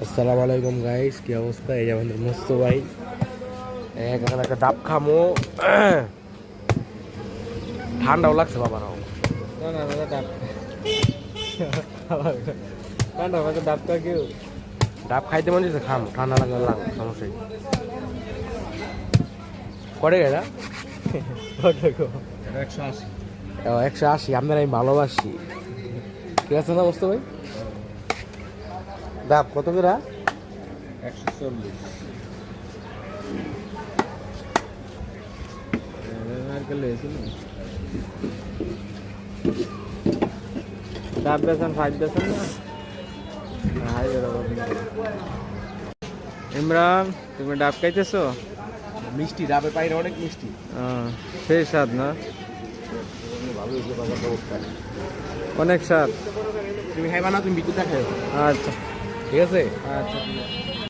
আসসালামু আলাইকুম গাইস, কি অবস্থা? এই যে আমাদের মস্ত ভাই এখন একটা ডাব খামো। ঠান্ডাও লাগছে বাবারাও। না না না ডাব ঠান্ডা মাঝে ডাবটা কেউ ডাব খাইতে মনে হচ্ছে, খাম, ঠান্ডা লাগলে লাগ, সমস্যা নেই। করে গেলা 180 180, আপনারা আমি ভালোবাসি। ঠিক আছে না মস্ত ভাই? ডাব কত করে? 140 ডাব বেছেন 5 বেছেন না। ইমরান, তুমি ডাব খাইতেছো? মিষ্টি, ডাবের পাইরে অনেক মিষ্টি। সেই স্বাদ না? ভালো হয়েছে বাবার অবস্থা। অনেক স্বাদ। তুমি খাইবা না? তুমি বিদ্যুৎ খাই। আচ্ছা ঠিক আছে। আচ্ছা ঠিক আছে।